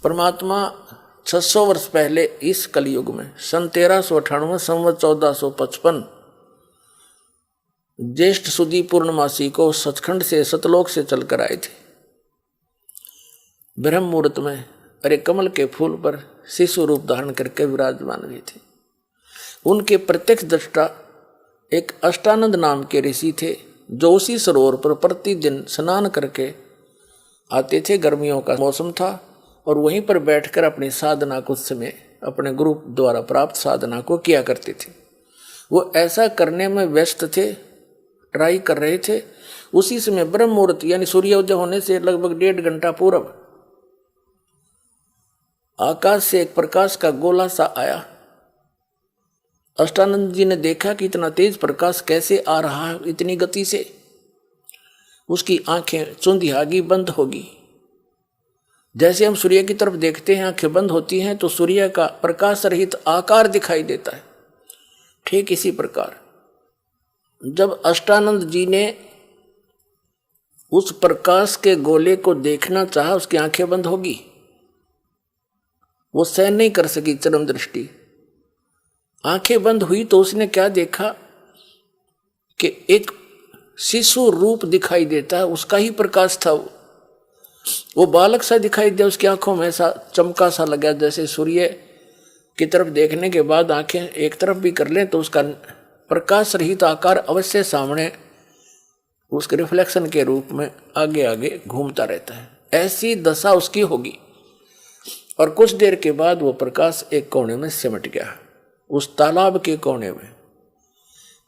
परमात्मा 600 वर्ष पहले इस कलयुग में सन 1398 संवत 1455 ज्येष्ठ सुदी पूर्णमासी को सचखंड से सतलोक से चलकर आए थे। ब्रह्म मुहूर्त में अरे कमल के फूल पर शिशु रूप धारण करके विराजमान हुए थे। उनके प्रत्यक्ष दृष्टा एक अष्टानंद नाम के ऋषि थे, जो उसी सरोवर पर प्रतिदिन स्नान करके आते थे। गर्मियों का मौसम था और वहीं पर बैठकर अपनी साधना कुछ समय अपने गुरु द्वारा प्राप्त साधना को किया करते थे। वो ऐसा करने में व्यस्त थे, ट्राई कर रहे थे। उसी समय ब्रह्म मुहूर्त यानी सूर्योदय होने से लगभग 1.5 घंटा पूर्व आकाश से एक प्रकाश का गोला सा आया। अष्टानंद जी ने देखा कि इतना तेज प्रकाश कैसे आ रहा है, इतनी गति से। उसकी आंखें चुंधियागी बंद होगी। जैसे हम सूर्य की तरफ देखते हैं, आंखें बंद होती हैं तो सूर्य का प्रकाश रहित आकार दिखाई देता है। ठीक इसी प्रकार जब अष्टानंद जी ने उस प्रकाश के गोले को देखना चाहा, उसकी आंखें बंद होगी। वो सहन नहीं कर सकी चरम दृष्टि। आंखें बंद हुई तो उसने क्या देखा कि एक शिशु रूप दिखाई देता है, उसका ही प्रकाश था। वो बालक सा दिखाई दिया। उसकी आंखों में ऐसा चमका सा लगा जैसे सूर्य की तरफ देखने के बाद आंखें एक तरफ भी कर लें तो उसका प्रकाश रहित आकार अवश्य सामने उसके रिफ्लेक्शन के रूप में आगे आगे घूमता रहता है। ऐसी दशा उसकी होगी। और कुछ देर के बाद वो प्रकाश एक कोने में सिमट गया, उस तालाब के कोने में।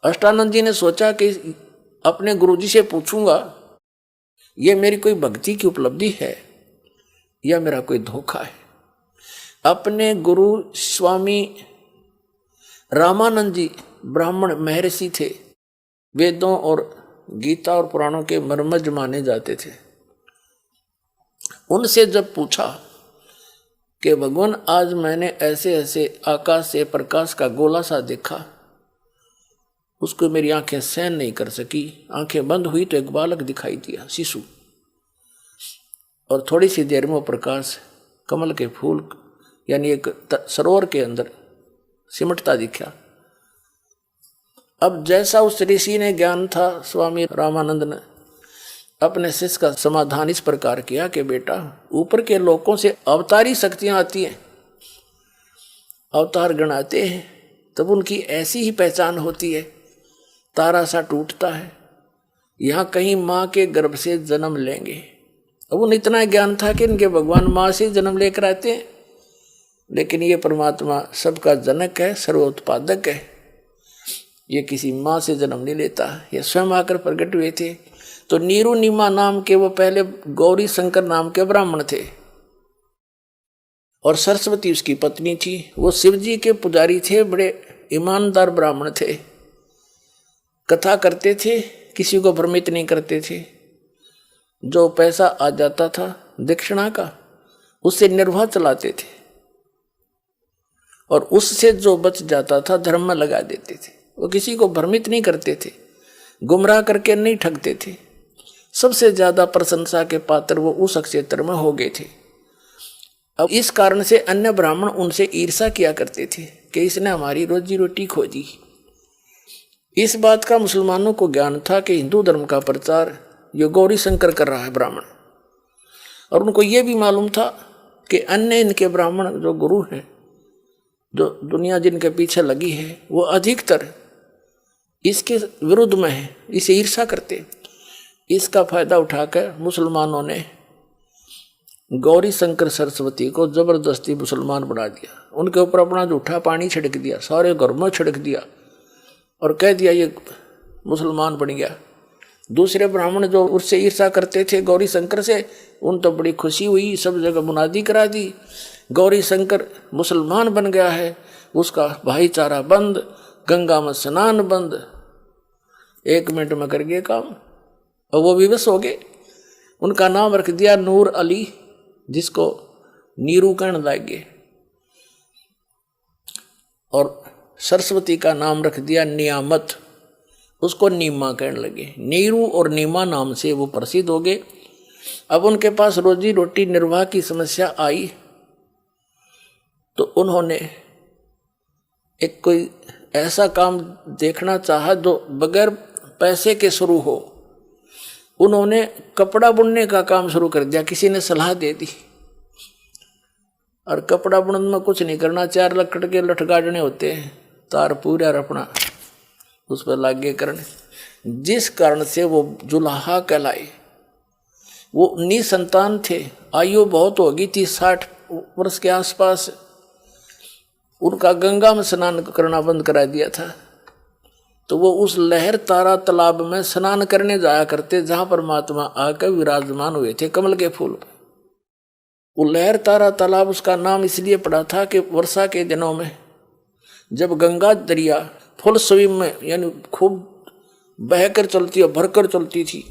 अष्टानंद जी ने सोचा कि अपने गुरुजी से पूछूंगा, ये मेरी कोई भक्ति की उपलब्धि है या मेरा कोई धोखा है। अपने गुरु स्वामी रामानंद जी ब्राह्मण महर्षि थे, वेदों और गीता और पुराणों के मर्मज्ञ माने जाते थे। उनसे जब पूछा कि भगवान आज मैंने ऐसे ऐसे आकाश से प्रकाश का गोला सा देखा, उसको मेरी आंखें सहन नहीं कर सकी। आंखें बंद हुई तो एक बालक दिखाई दिया, शिशु। और थोड़ी सी देर में वो प्रकाश कमल के फूल यानी एक सरोवर के अंदर सिमटता दिखा। अब जैसा उस ऋषि ने ज्ञान था, स्वामी रामानंद ने अपने शिष्य का समाधान इस प्रकार किया कि बेटा, ऊपर के लोकों से अवतारी शक्तियां आती हैं, अवतार गणाते हैं, तब उनकी ऐसी ही पहचान होती है। तारा सा टूटता है, यहाँ कहीं माँ के गर्भ से जन्म लेंगे। अब उन्हें इतना ज्ञान था कि इनके भगवान माँ से जन्म लेकर आते हैं, लेकिन ये परमात्मा सबका जनक है, सर्वोत्पादक है। ये किसी माँ से जन्म नहीं लेता, ये स्वयं आकर प्रकट हुए थे। तो नीरू नीमा नाम के वो पहले गौरी शंकर नाम के ब्राह्मण थे और सरस्वती उसकी पत्नी थी। वो शिव जी के पुजारी थे, बड़े ईमानदार ब्राह्मण थे। कथा करते थे, किसी को भ्रमित नहीं करते थे। जो पैसा आ जाता था दक्षिणा का, उससे निर्वाह चलाते थे और उससे जो बच जाता था धर्म में लगा देते थे। वो किसी को भ्रमित नहीं करते थे, गुमराह करके नहीं ठगते थे। सबसे ज्यादा प्रशंसा के पात्र वो उस क्षेत्र में हो गए थे। अब इस कारण से अन्य ब्राह्मण उनसे ईर्ष्या किया करते थे कि इसने हमारी रोजी रोटी खो दी। इस बात का मुसलमानों को ज्ञान था कि हिंदू धर्म का प्रचार ये गौरी शंकर कर रहा है ब्राह्मण, और उनको ये भी मालूम था कि अन्य इनके ब्राह्मण जो गुरु हैं, जो दुनिया जिनके पीछे लगी है, वो अधिकतर इसके विरुद्ध में है, इसे ईर्ष्या करते। इसका फायदा उठाकर मुसलमानों ने गौरी शंकर सरस्वती को जबरदस्ती मुसलमान बना दिया। उनके ऊपर अपना जूठा पानी छिड़क दिया, सारे घर में छिड़क दिया और कह दिया ये मुसलमान बन गया। दूसरे ब्राह्मण जो उससे ईर्ष्या करते थे गौरी शंकर से, उन तो बड़ी खुशी हुई, सब जगह मुनादी करा दी, गौरी शंकर मुसलमान बन गया है, उसका भाईचारा बंद, गंगा में स्नान बंद। 1 मिनट में कर गए काम और वो विवश हो गए। उनका नाम रख दिया नूर अली, जिसको नीरू कहने लगे, और सरस्वती का नाम रख दिया नियामत, उसको नीमा कहने लगे। नीरू और नीमा नाम से वो प्रसिद्ध हो गए। अब उनके पास रोजी रोटी निर्वाह की समस्या आई तो उन्होंने एक कोई ऐसा काम देखना चाहा जो बगैर पैसे के शुरू हो। उन्होंने कपड़ा बुनने का काम शुरू कर दिया, किसी ने सलाह दे दी। और कपड़ा बुनने में कुछ नहीं करना, 4 लकड़ के लटकाटने होते हैं, तार पूरा रपना उस पर लागे करने, जिस कारण से वो जुलाहा कहलाए। वो निसंतान थे, आयु बहुत होगी थी, 60 वर्ष के आसपास। उनका गंगा में स्नान करना बंद करा दिया था, तो वो उस लहर तारा तालाब में स्नान करने जाया करते, जहां परमात्मा आकर विराजमान हुए थे कमल के फूल पर। वो लहर तारा तालाब उसका नाम इसलिए पड़ा था कि वर्षा के दिनों में जब गंगा दरिया फुल स्विम में यानी खूब बहकर चलती और भरकर चलती थी,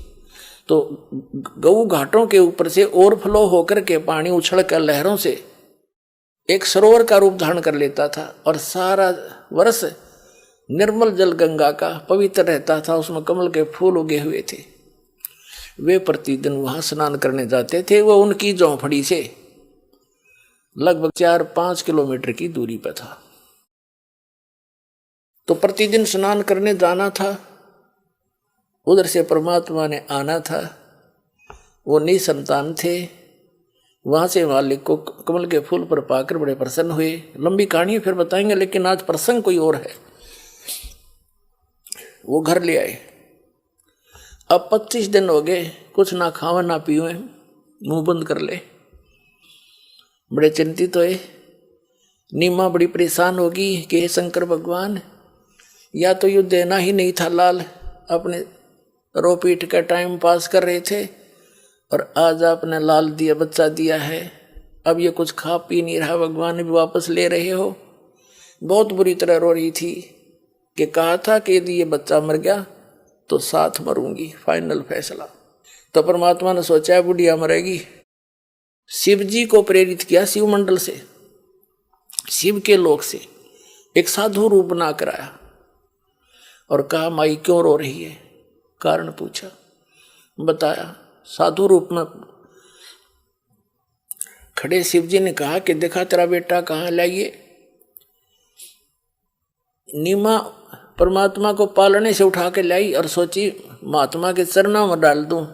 तो गऊ घाटों के ऊपर से ओवरफ्लो होकर के पानी उछल कर लहरों से एक सरोवर का रूप धारण कर लेता था और सारा वर्ष निर्मल जल गंगा का पवित्र रहता था। उसमें कमल के फूल उगे हुए थे। वे प्रतिदिन वहां स्नान करने जाते थे। वो उनकी झोंपड़ी से लगभग 4-5 किलोमीटर की दूरी पर था। तो प्रतिदिन स्नान करने जाना था, उधर से परमात्मा ने आना था। वो निसंतान थे। वहां से मालिक को कमल के फूल पर पाकर बड़े प्रसन्न हुए। लंबी कहानी फिर बताएंगे, लेकिन आज प्रसंग कोई और है। वो घर ले आए। अब 25 दिन हो गए, कुछ ना खावा ना पीवे, मुंह बंद कर ले। बड़े चिंतित हुए। नीमा बड़ी परेशान होगी कि हे शंकर भगवान, या तो युद्ध देना ही नहीं था। लाल अपने रो पीट का टाइम पास कर रहे थे और आज आपने लाल दिया, बच्चा दिया है। अब ये कुछ खा पी नहीं रहा, भगवान भी वापस ले रहे हो। बहुत बुरी तरह रो रही थी कि कहा था कि यदि ये बच्चा मर गया तो साथ मरूंगी, फाइनल फैसला। तो परमात्मा ने सोचा है बुढ़िया मरेगी। शिव जी को प्रेरित किया, शिव मंडल से, शिव के लोक से एक साधु रूप बना कर आया और कहा माई क्यों रो रही है, कारण पूछा, बताया। साधु रूप में खड़े शिव जी ने कहा कि देखा तेरा बेटा कहाँ लाइए। नीमा परमात्मा को पालने से उठा के लाई और सोची महात्मा के चरणों में डाल दूं,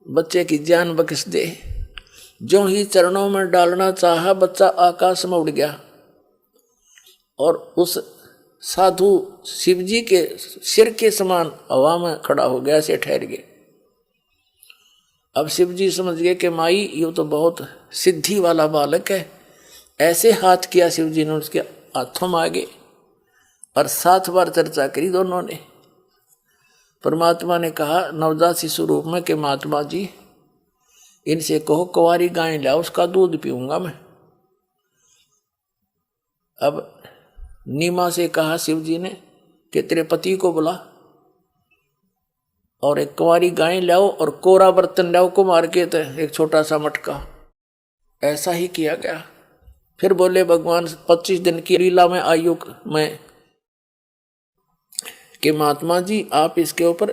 बच्चे की जान बख्श दे। जो ही चरणों में डालना चाहा, बच्चा आकाश में उड़ गया और उस साधु शिव जी के सिर के समान हवा में खड़ा हो गया, ऐसे ठहर गए। अब शिव जी समझ गए कि माई ये तो बहुत सिद्धि वाला बालक है। ऐसे हाथ किया शिव जी ने उसके हाथों में आगे और 7 बार चर्चा करी दोनों ने। परमात्मा ने कहा नवजात शिशु रूप में कि महात्मा जी इनसे कहो कुंवारी गाय लाओ, उसका दूध पीऊंगा मैं। अब नीमा से कहा शिव जी ने कि तेरे पति को बुला और एक कुंवारी गाय लाओ और कोरा बर्तन लाओ को मार के, एक छोटा सा मटका। ऐसा ही किया गया। फिर बोले भगवान 25 दिन की लीला में आयु में कि महात्मा जी आप इसके ऊपर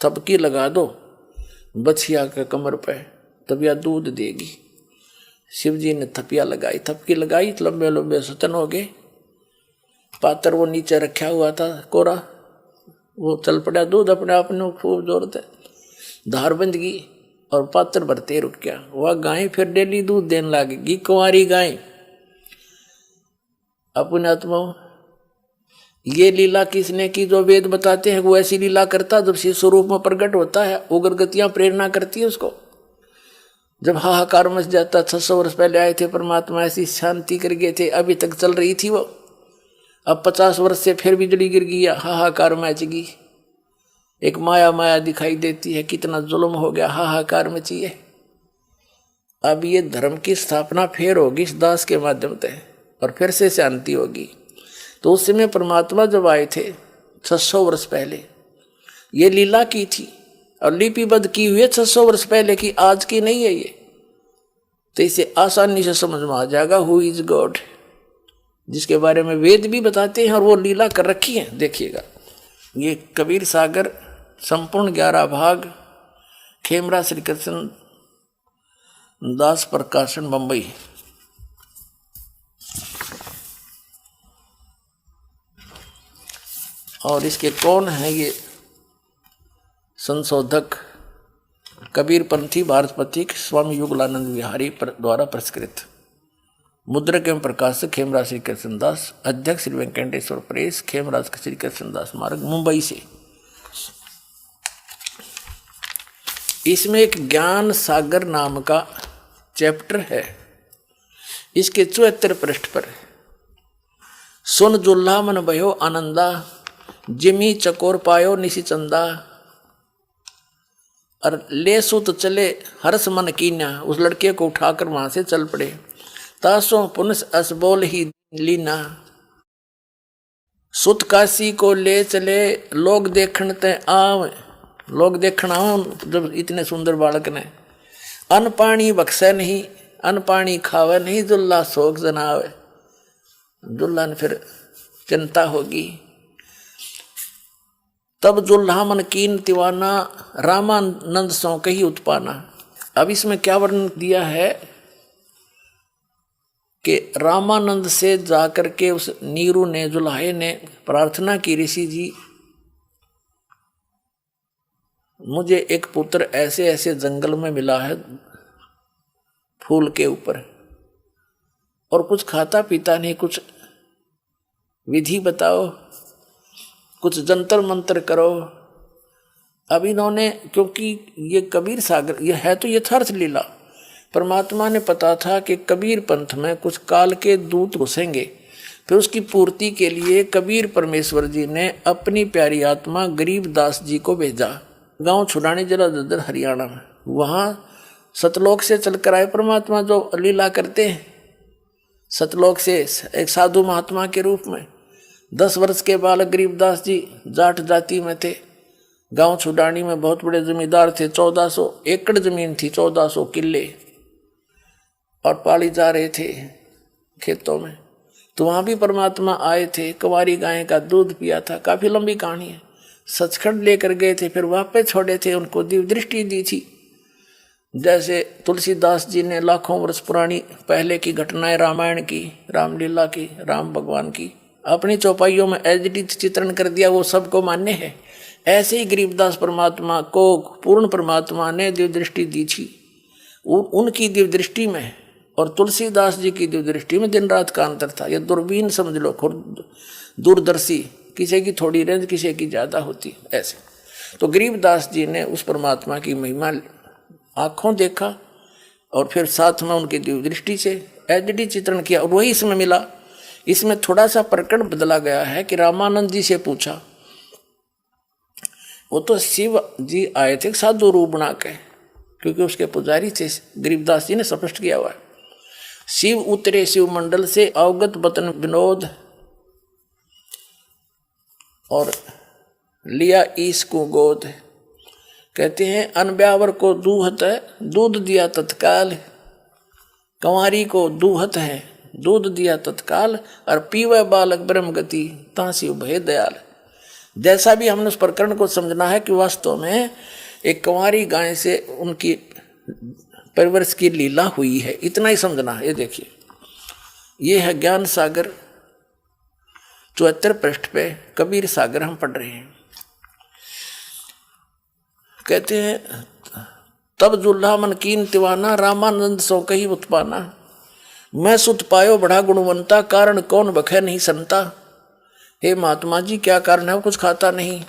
थपकी लगा दो बछिया के कमर पे, तब यह दूध देगी। शिव जी ने थपिया लगाई, थपकी लगाई, लंबे लंबे सतन हो गए। पात्र वो नीचे रखा हुआ था कोरा, वो चल पड़ा, दूध अपने आप ने खूब जोर से धार बंध गई और पात्र भरते रुक गया। वह गाय फिर डेली दूध देने लगेगी, कुंवारी गाय। अपने आत्मा ये लीला किसने की? जो वेद बताते हैं वो ऐसी लीला करता जब शिशु रूप में प्रकट होता है, उग्र गतियां प्रेरणा करती है उसको। जब हाहाकार मच जाता, 600 वर्ष पहले आए थे परमात्मा, ऐसी शांति कर गए थे, अभी तक चल रही थी वो। अब 50 वर्ष से फिर बिजली गिर गई, हाहाकार मच गई। एक माया माया दिखाई देती है, कितना जुल्म हो गया, हाहाकार मचिए। अब ये धर्म की स्थापना फिर होगी इस दास के माध्यम से और फिर से शांति होगी। तो उस समय परमात्मा जब आए थे 600 वर्ष पहले, ये लीला की थी और लिपिबद्ध की हुई है 600 वर्ष पहले की, आज की नहीं है ये। तो इसे आसानी से समझ में आ जाएगा हु इज गॉड, जिसके बारे में वेद भी बताते हैं और वो लीला कर रखी है। देखिएगा ये कबीर सागर संपूर्ण 11 भाग, खेमरा श्री कृष्ण दास प्रकाशन बंबई। और इसके कौन है ये संशोधक? कबीरपंथी भारतपति स्वामी युगलानंद विहारी द्वारा पुरस्कृत। मुद्रक एवं प्रकाशक खेमराज श्री कृष्णदास। अध्यक्ष श्री वेंकटेश्वर प्रेस, खेमराज श्री कृष्णदास मार्ग, मुंबई से। इसमें एक ज्ञान सागर नाम का चैप्टर है। इसके 74 पृष्ठ पर सुन जुल्हा मन भयो आनंदा, जिमी चकोर पायो निशी चंदा। और ले सुत चले हर्ष मन कीन्या, उस लड़के को उठाकर वहां से चल पड़े। तासों पुनस असबोल ही लीना, सुत काशी को ले चले लोग देखण ते आव। लोग देखना जब इतने सुंदर बालक ने। अन्न पानी बख्शे नहीं, अन्न पानी खावे नहीं, दुल्ला शोक जनावे। दुल्ला ने फिर चिंता होगी। तब जुल्हा मन कीन तिवाना, रामानंद सौ कही उत्पाना। अब इसमें क्या वर्णन दिया है कि रामानंद से जाकर के उस नीरू ने, जुल्हाए ने प्रार्थना की, ऋषि जी मुझे एक पुत्र ऐसे ऐसे जंगल में मिला है फूल के ऊपर, और कुछ खाता पीता नहीं, कुछ विधि बताओ, कुछ जंतर मंत्र करो। अब इन्होंने, क्योंकि ये कबीर सागर ये है तो यथार्थ लीला, परमात्मा ने पता था कि कबीर पंथ में कुछ काल के दूत घुसेंगे, फिर उसकी पूर्ति के लिए कबीर परमेश्वर जी ने अपनी प्यारी आत्मा गरीबदास जी को भेजा। गांव छुड़ाने जरा ददर हरियाणा में, वहाँ सतलोक से चलकर आए परमात्मा जो लीला करते हैं। सतलोक से एक साधु महात्मा के रूप में 10 वर्ष के बालक गरीबदास जी जाट जाति में थे। गांव छुड़ानी में बहुत बड़े जमींदार थे, 1400 एकड़ जमीन थी, 1400 किले, और पाली जा रहे थे खेतों में। तो वहाँ भी परमात्मा आए थे, कुंवारी गाय का दूध पिया था। काफ़ी लंबी कहानी है। सचखंड लेकर गए थे, फिर वापस छोड़े थे, उनको दिव्य दृष्टि दी थी। जैसे तुलसीदास जी ने लाखों वर्ष पुरानी पहले की घटनाएं रामायण की, रामलीला की, राम भगवान की अपनी चौपाइयों में एचडी चित्रण कर दिया, वो सबको मान्य है। ऐसे ही गरीबदास परमात्मा को पूर्ण परमात्मा ने दिव्य दृष्टि दी थी। उनकी दिव्य दृष्टि में और तुलसीदास जी की दिव्य दृष्टि में दिन रात का अंतर था। ये दूरबीन समझ लो, दूरदर्शी, किसी की थोड़ी रेंज किसी की ज़्यादा होती ऐसे। तो गरीबदास जी ने उस परमात्मा की महिमा आँखों देखा और फिर साथ में उनकी दिव्य दृष्टि से एचडी चित्रण किया, और वही इसमें मिला। इसमें थोड़ा सा प्रकरण बदला गया है कि रामानंद जी से पूछा, वो तो शिव जी आए थे साधु रूप बना के, क्योंकि उसके पुजारी थे। गरीबदास जी ने स्पष्ट किया हुआ है, शिव उतरे शिव मंडल से अवगत बतन विनोद, और लिया ईश को गोद। कहते हैं अनब्यावर को दूहत है, दूध दिया तत्काल। कंवारी को दूहत है, दूध दिया तत्काल, और पीवे बालक ब्रह्म गति, तासी भय दयाल। जैसा भी हमने उस प्रकरण को समझना है कि वास्तव में एक कंवारी गाय से उनकी परवरिश की लीला हुई है, इतना ही समझना है। ये देखिए, ये है ज्ञान सागर 74 पृष्ठ पे कबीर सागर हम पढ़ रहे हैं। कहते हैं तब जुल्हा मन कीन तिवाना, रामानंद सो कही उत्पाना। मैं सुत पायो बड़ा गुणवंता, कारण कौन बखे नहीं संता। हे महात्मा जी, क्या कारण है? वो कुछ खाता नहीं।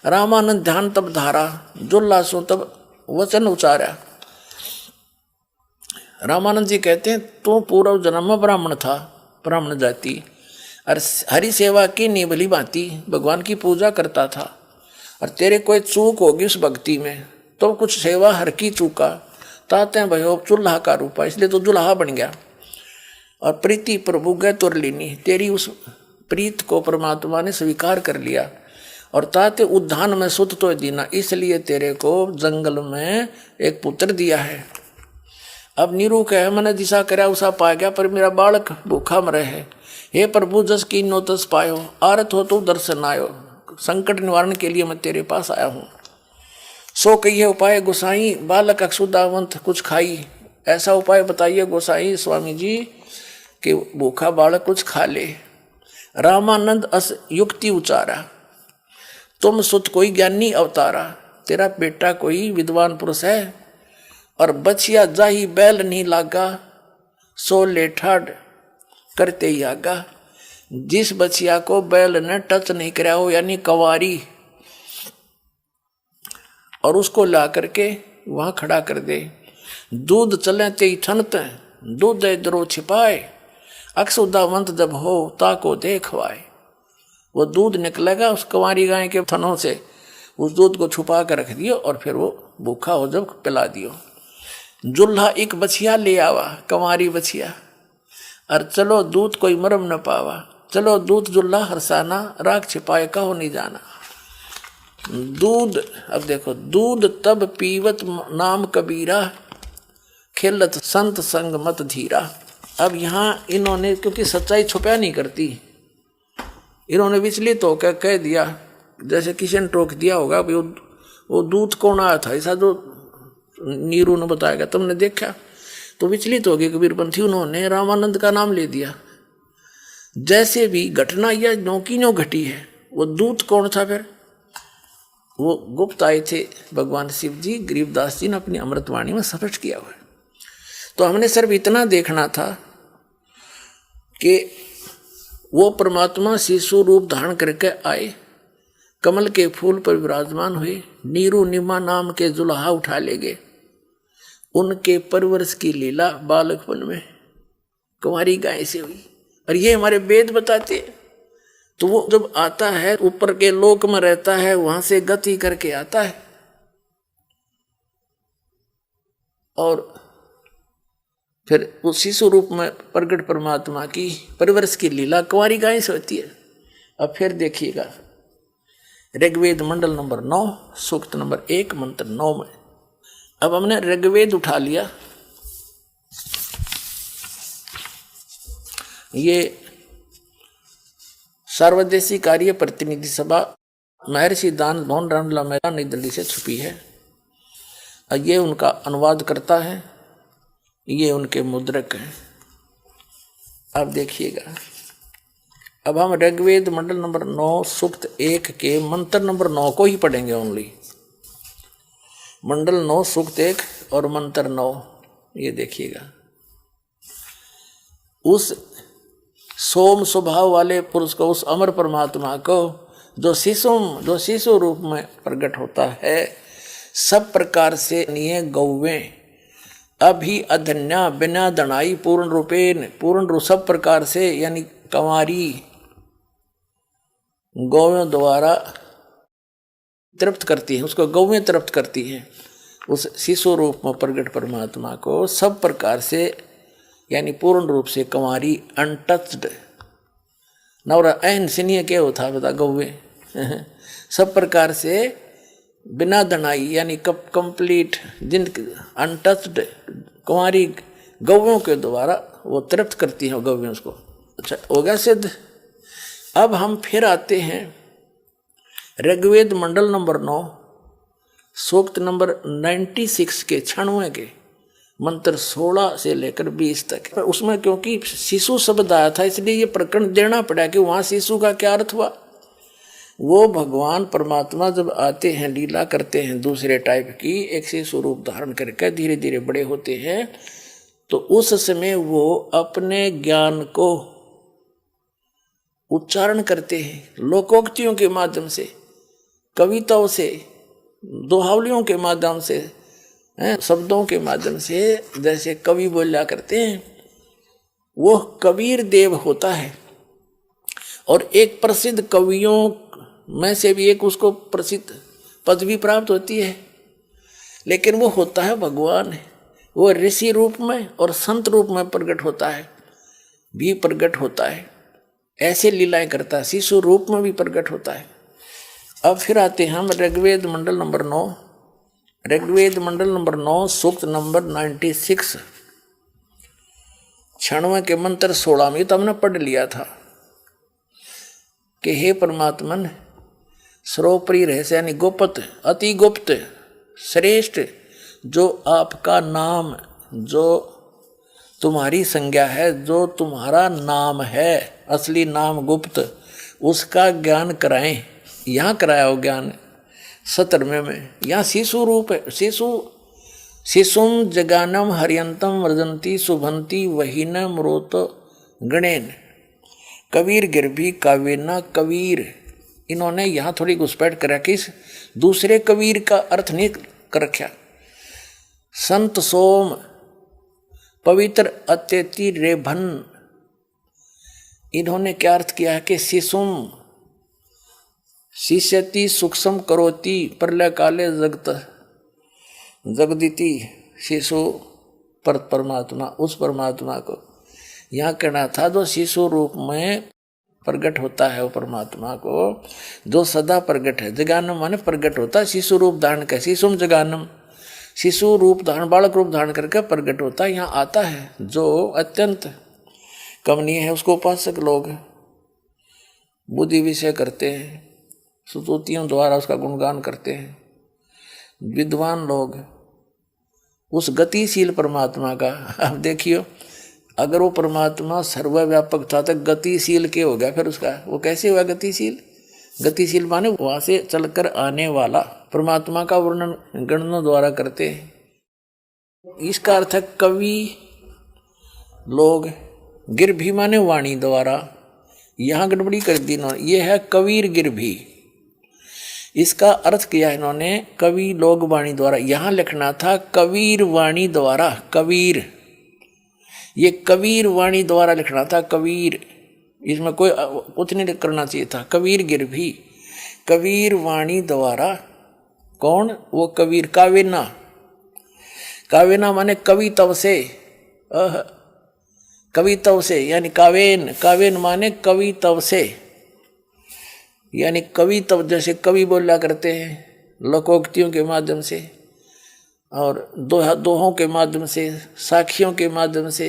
रामानंद ध्यान तब धारा, जुल्हा सो तब वचन उचारा। रामानंद जी कहते हैं तू पूर्व जन्म में ब्राह्मण था, ब्राह्मण जाति, और हरि सेवा की निभली भांति भगवान की पूजा करता था, और तेरे कोई चूक होगी उस भक्ति में, तो कुछ सेवा हर की चूका, ताते भयो चूल्हा का रूपा, इसलिए तो दुल्हा बन गया। और प्रीति प्रभु गए तुर लीनी, तेरी उस प्रीत को परमात्मा ने स्वीकार कर लिया, और ताते उद्यान में सुत तो दीना, इसलिए तेरे को जंगल में एक पुत्र दिया है। अब नीरू कहे मैंने दिशा करया उषा पा गया, पर मेरा बालक भूखा मरे है। हे प्रभु जस की नो तस पायो, आरत हो तो दर्शन आयो। संकट निवारण के लिए मैं तेरे पास आया हूँ। सो कहिए उपाय गुसाई, बालक अक्षुदावंत कुछ खाई, ऐसा उपाय बताइए गोसाई स्वामी जी कि भूखा बालक कुछ खा ले। रामानंद अस युक्ति उचारा, तुम सुत कोई ज्ञानी अवतारा। तेरा बेटा कोई विद्वान पुरुष है और बचिया जाही बैल नहीं लागा, सो ले ठाड़ करते ही आगा। जिस बचिया को बैल ने टच नहीं कराया हो यानी कवारी, और उसको ला करके वहां खड़ा कर दे। दूध चले ते ठनत, दूध द्रो छिपाए, अक्षुदावंत जब हो ताको देखवाए। वो दूध निकलेगा उस कंवारी गाय के थनों से, उस दूध को छुपा कर रख दियो और फिर वो भूखा हो जब पिला दियो। जुल्हा एक बछिया ले आवा, कंवारी बछिया, और चलो दूध कोई मरम न पावा। चलो दूध जुल्हा हरसाना, राख छिपाए कहो नहीं जाना। दूध, अब देखो, दूध तब पीवत नाम कबीरा, खेलत संत संग मत धीरा। अब यहाँ इन्होंने, क्योंकि सच्चाई छुपा नहीं करती, इन्होंने विचलित होकर कह दिया, जैसे किसी ने टोक दिया होगा वो दूध कौन आया था, ऐसा जो नीरू ने बताएगा, तुमने देखा, तो विचलित हो गए कबीरपंथी, उन्होंने रामानंद का नाम ले दिया। जैसे भी घटना या नौकी नो घटी है, वो दूत कौन था फिर? वो गुप्त आए थे भगवान शिव जी, गरीबदास जी ने अपनी अमृतवाणी में स्पष्ट किया हुआ है। तो हमने सिर्फ इतना देखना था कि वो परमात्मा शिशु रूप धारण करके आए, कमल के फूल पर विराजमान हुए, नीरू निमा नाम के जुल्हा उठा ले गए। उनके परवरिश की लीला बालकपन में कुंवारी गाय से हुई, और ये हमारे वेद बताते हैं। तो वो जब आता है, ऊपर के लोक में रहता है, वहां से गति करके आता है, और फिर उस शिशु रूप में प्रगट परमात्मा की परवरिश की लीला कुंवारी गाय से होती है। अब फिर देखिएगा ऋग्वेद मंडल नंबर 9 सूक्त नंबर 1 मंत्र 9 में। अब हमने ऋग्वेद उठा लिया, ये सर्वदेशी कार्य प्रतिनिधि सभा महर्षि दान भवन रामला मैदान नई दिल्ली से छुपी है। ये उनका अनुवाद करता है, ये उनके मुद्रक हैं। अब देखिएगा, अब हम ऋग्वेद मंडल नंबर 9 सूक्त 1 के मंत्र नंबर 9 को ही पढ़ेंगे ओनली। मंडल 9 सूक्त 1 और मंत्र 9, ये देखिएगा। उस सोम स्वभाव वाले पुरुष को, उस अमर परमात्मा को, जो शिशु रूप में प्रकट होता है, सब प्रकार से निये गौवें अभी अधन्या बिना दनाई पूर्ण रूपेन, पूर्ण रूप सब प्रकार से यानी कंवारी गौवें द्वारा तृप्त करती है, उसको गौवें तृप्त करती है। उस शिशु रूप में प्रगट परमात्मा को सब प्रकार से यानी पूर्ण रूप से कंवारी अनटच्ड नवरा अहन सिनिय क्या होता बता गौवें सब प्रकार से बिना दनाई यानी कंप्लीट जिन अनटच्ड कुंवारी गौवों के द्वारा वो तृप्त करती हैं गौवें उसको। अच्छा हो गया सिद्ध। अब हम फिर आते हैं ऋग्वेद मंडल नंबर 9 सूक्त नंबर 96 के 96 के मंत्र 16 से लेकर 20 तक। उसमें क्योंकि शिशु शब्द आया था इसलिए ये प्रकरण देना पड़ा कि वहाँ शिशु का क्या अर्थ हुआ। वो भगवान परमात्मा जब आते हैं, लीला करते हैं दूसरे टाइप की, एक शिशु रूप धारण करके धीरे धीरे बड़े होते हैं, तो उस समय वो अपने ज्ञान को उच्चारण करते हैं लोकोक्तियों के माध्यम से, कविताओं से, दोहावलियों के माध्यम से, शब्दों के माध्यम से, जैसे कवि बोला करते हैं। वो कबीर देव होता है और एक प्रसिद्ध कवियों में से भी एक उसको प्रसिद्ध पदवी प्राप्त होती है, लेकिन वो होता है भगवान। वो ऋषि रूप में और संत रूप में प्रकट होता है, भी प्रकट होता है, ऐसे लीलाएं करता है, शिशु रूप में भी प्रकट होता है। अब फिर आते हैं हम ऋग्वेद मंडल नंबर 9, ऋग्वेद मंडल नंबर 9 सूक्त नंबर 96 96 के मंत्र 16 में तो हमने पढ़ लिया था कि हे परमात्मन सर्वोपरि रहस्य यानी गुप्त, अति गुप्त, श्रेष्ठ जो आपका नाम जो तुम्हारी संज्ञा है, जो तुम्हारा नाम है, असली नाम गुप्त, उसका ज्ञान कराएं। यहाँ कराया हो ज्ञान 17वें में। यहाँ शिशु रूप है। शिशुम जगानम हरियंतम वर्जंती शुभंती वहीन मृत गणेन कबीर गिरभी कावेना कबीर। इन्होंने यहाँ थोड़ी घुसपैठ कर रखी, दूसरे कबीर का अर्थ नहीं कर रखा। संत सोम पवित्र अत्यति रेभन, इन्होंने क्या अर्थ किया है कि शिशुम शिष्यति सूक्ष्म करोति प्रलय काले जगत जगदिति। शिशु पर परमात्मा, उस परमात्मा को यहाँ कहना था जो शिशु रूप में प्रकट होता है, वो परमात्मा को जो सदा प्रकट है। जगानम माने प्रकट होता है, शिशु रूप धारण कर, शिशुम जगानम, शिशु रूप धारण, बालक रूप धारण करके प्रकट होता है, यहाँ आता है। जो अत्यंत कमनीय है उसको उपासक लोग बुद्धि विषय करते हैं, स्तुतियों द्वारा उसका गुणगान करते हैं। विद्वान लोग उस गतिशील परमात्मा का, अब देखियो अगर वो परमात्मा सर्वव्यापक था तो गतिशील क्या हो गया फिर उसका, वो कैसे हुआ गतिशील? गतिशील माने वहां से चलकर आने वाला। परमात्मा का वर्णन गणनों द्वारा करते हैं। इसका अर्थ है कवि लोग, गिरभी माने वाणी द्वारा, यहाँ गड़बड़ी कर दी इन्होंने, ये है कबीर गिरभी। इसका अर्थ किया इन्होंने कवि लोग वाणी द्वारा, यहाँ लिखना था कबीर वाणी द्वारा, कबीर, ये कबीर वाणी द्वारा लिखना था, कबीर, इसमें कोई कुछ नहीं करना चाहिए था। कबीर गिरभी, कबीर वाणी द्वारा, कौन? वो कबीर। कावेना, कावेना माने कवि तव से, कवि तव से यानी कावेन, कावेन माने कवि तव से, यानी कवि तव, जैसे कवि बोला करते हैं लोकोक्तियों के माध्यम से और दोहों के माध्यम से, साखियों के माध्यम से,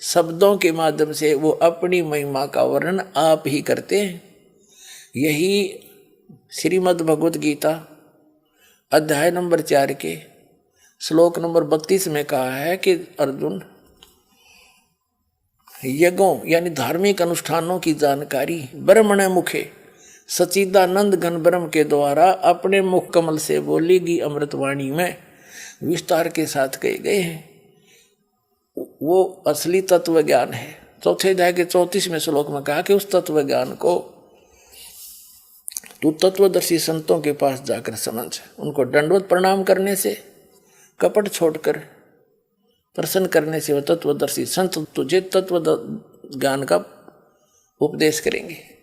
शब्दों के माध्यम से वो अपनी महिमा का वर्णन आप ही करते हैं। यही श्रीमद् भगवत गीता अध्याय नंबर 4 के श्लोक नंबर 32 में कहा है कि अर्जुन, यज्ञों यानी धार्मिक अनुष्ठानों की जानकारी ब्रह्मण मुखे सच्चिदानंद घन ब्रह्म के द्वारा अपने मुख कमल से बोली गई अमृतवाणी में विस्तार के साथ कहे गए हैं। वो असली तत्व ज्ञान है। चौथे अध्याय के 34वें श्लोक में कहा कि उस तत्व ज्ञान को तू तत्वदर्शी संतों के पास जाकर समझ, उनको दंडवत प्रणाम करने से, कपट छोड़कर प्रसन्न करने से वो तत्वदर्शी संत तुझे तत्व ज्ञान का उपदेश करेंगे।